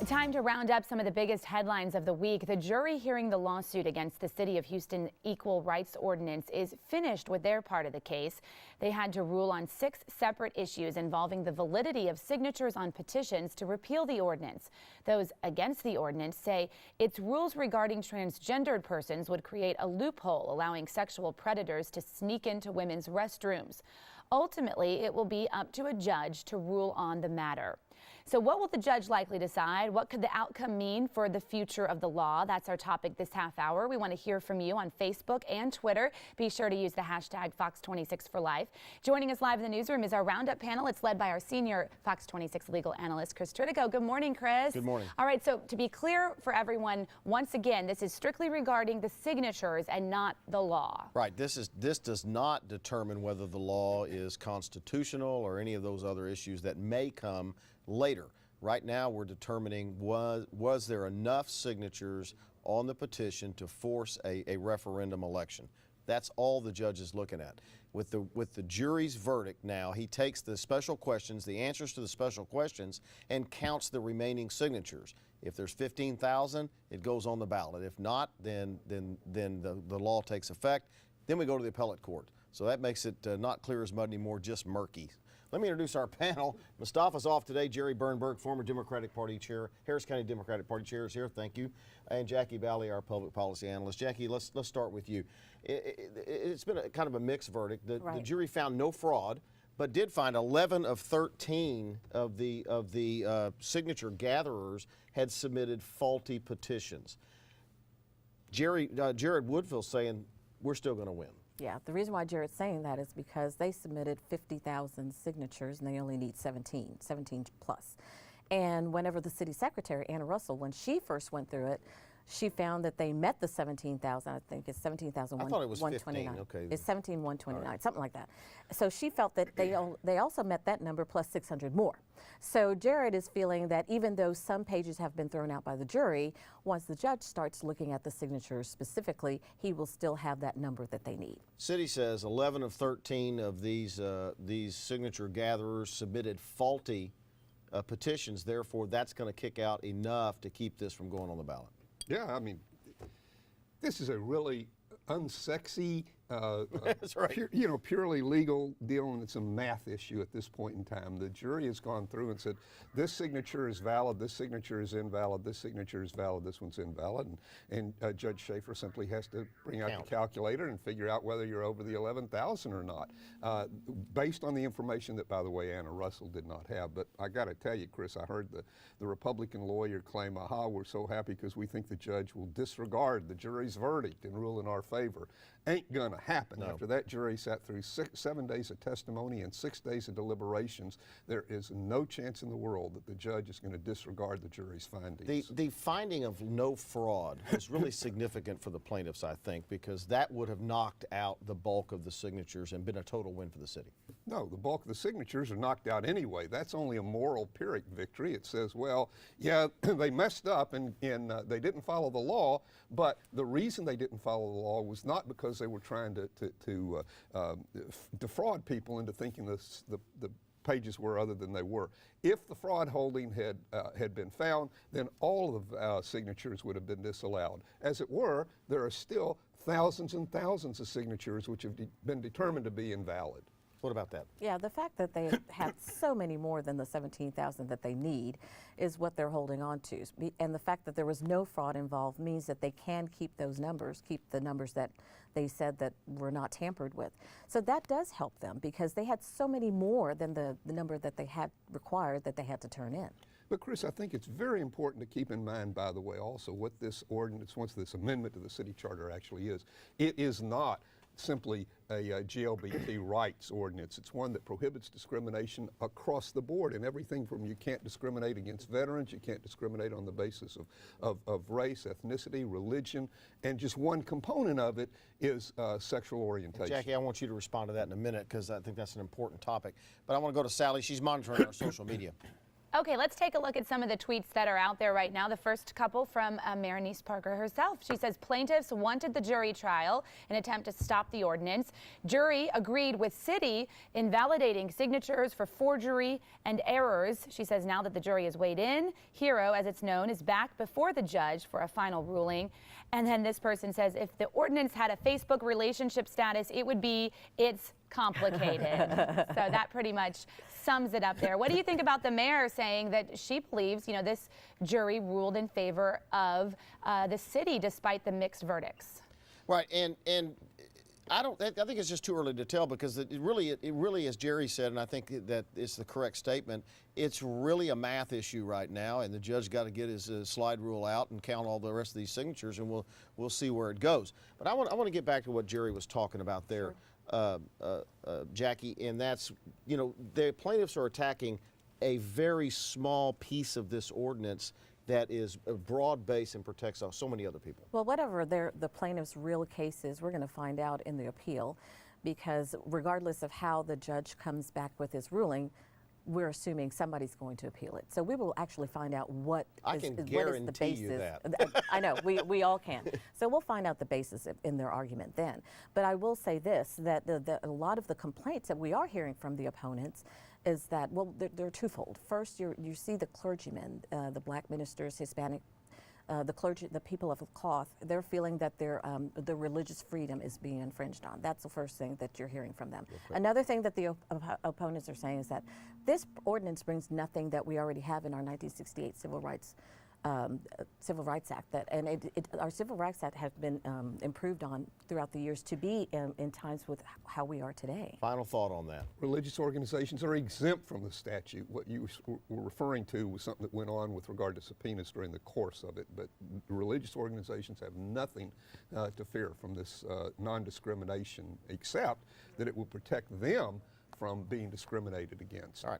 Time to round up some of the biggest headlines of the week. The jury hearing the lawsuit against the City of Houston Equal Rights Ordinance is finished with their part of the case. They had to rule on 6 separate issues involving the validity of signatures on petitions to repeal the ordinance. Those against the ordinance say its rules regarding transgendered persons would create a loophole allowing sexual predators to sneak into women's restrooms. Ultimately, it will be up to a judge to rule on the matter. So what will the judge likely decide? What could the outcome mean for the future of the law? That's our topic this half hour. We want to hear from you on Facebook and Twitter. Be sure to use the hashtag Fox26 for life. Joining us live in the newsroom is our roundup panel. It's led by our senior Fox 26 legal analyst, Chris Tritico. Good morning, Chris. Good morning. All right, so to be clear for everyone, once again, this is strictly regarding the signatures and not the law. Right. This does not determine whether the law is constitutional or any of those other issues that may come later. Right now, we're determining was there enough signatures on the petition to force a referendum election. That's all the judge is looking at. With the jury's verdict now, he takes the special questions, the answers to the special questions, and counts the remaining signatures. If there's 15,000, it goes on the ballot. If not, then the law takes effect. Then we go to the appellate court. So that makes it not clear as mud anymore, just murky. Let me introduce our panel. Mustafa's off today. Jerry Bernberg, former Democratic Party chair, Harris County Democratic Party chair, is here. Thank you. And Jackie Bally, our public policy analyst. Jackie, let's start with you. It's been kind of a mixed verdict. The jury found no fraud, but did find 11 of 13 of the signature gatherers had submitted faulty petitions. Jared Woodville's saying we're still going to win. Yeah, the reason why Jared's saying that is because they submitted 50,000 signatures and they only need 17 plus. And whenever the city secretary, Anna Russell, when she first went through it, she found that they met the 17,000. I think it's 17,129. I thought it was 15. Okay. It's 17,129, right. Something like that. So she felt that they also met that number plus 600 more. So Jared is feeling that even though some pages have been thrown out by the jury, once the judge starts looking at the signatures specifically, he will still have that number that they need. City says 11 of 13 of these signature gatherers submitted faulty petitions. Therefore, that's going to kick out enough to keep this from going on the ballot. Yeah, I mean, this is a really unsexy, that's right. purely legal deal, and it's a math issue at this point in time. The jury has gone through and said, this signature is valid, this signature is invalid, this signature is valid, this one's invalid, and Judge Schaefer simply has to bring out the calculator and figure out whether you're over the 11,000 or not, based on the information that, by the way, Anna Russell did not have. But I got to tell you, Chris, I heard the Republican lawyer claim, aha, we're so happy because we think the judge will disregard the jury's verdict and rule in our favor. Ain't gonna happen. No. After that jury sat through 7 days of testimony and 6 days of deliberations, there is no chance in the world that the judge is going to disregard the jury's findings. The finding of no fraud was really significant for the plaintiffs, I think, because that would have knocked out the bulk of the signatures and been a total win for the city. No, the bulk of the signatures are knocked out anyway. That's only a moral Pyrrhic victory. It says, well, yeah, they messed up and they didn't follow the law, but the reason they didn't follow the law was not because they were trying to defraud people into thinking the pages were other than they were. If the fraud holding had been found, then all of the signatures would have been disallowed. As it were, there are still thousands and thousands of signatures which have been determined to be invalid. What about that? Yeah, the fact that they have so many more than the 17,000 that they need is what they're holding on to. And the fact that there was no fraud involved means that they can keep those numbers, keep the numbers that they said that were not tampered with. So that does help them because they had so many more than the number that they had required that they had to turn in. But Chris, I think it's very important to keep in mind, by the way, also what this ordinance, once this amendment to the city charter actually is. It is not simply a GLBT rights ordinance. It's one that prohibits discrimination across the board in everything from you can't discriminate against veterans, you can't discriminate on the basis of race, ethnicity, religion, and just one component of it is sexual orientation. Jackie, I want you to respond to that in a minute because I think that's an important topic. But I want to go to Sally. She's monitoring our social media. Okay, let's take a look at some of the tweets that are out there right now. The first couple from Maranice Parker herself. She says plaintiffs wanted the jury trial in an attempt to stop the ordinance. Jury agreed with city invalidating signatures for forgery and errors. She says now that the jury has weighed in, Hero, as it's known, is back before the judge for a final ruling. And then this person says if the ordinance had a Facebook relationship status, it would be it's complicated. So that pretty much sums it up there. What do you think about the mayor saying that she believes, you know, this jury ruled in favor of the city despite the mixed verdicts? Right, and I think it's just too early to tell, because it really, as Jerry said, and I think that it's the correct statement, it's really a math issue right now, and the judge got to get his slide rule out and count all the rest of these signatures, and we'll see where it goes. But I want to get back to what Jerry was talking about there. Sure. Jackie, and that's, you know, the plaintiffs are attacking a very small piece of this ordinance that is broad-based and protects so many other people. Well, whatever the plaintiff's real case is, we're going to find out in the appeal, because regardless of how the judge comes back with his ruling, we're assuming somebody's going to appeal it. So we will actually find out what is the basis. You that. I know, we all can. So we'll find out the basis in their argument then. But I will say this, that a lot of the complaints that we are hearing from the opponents is that, well, they're twofold. First, you see the clergymen, the black ministers, Hispanic, the clergy, the people of cloth, they're feeling that their religious freedom is being infringed on. That's the first thing that you're hearing from them. Okay. Another thing that the opponents are saying is that this ordinance brings nothing that we already have in our 1968 Civil Rights Act, our Civil Rights Act has been improved on throughout the years to be in times with how we are today. Final thought on that. Religious organizations are exempt from the statute. What you were referring to was something that went on with regard to subpoenas during the course of it, but religious organizations have nothing to fear from this non-discrimination, except that it will protect them from being discriminated against. All right.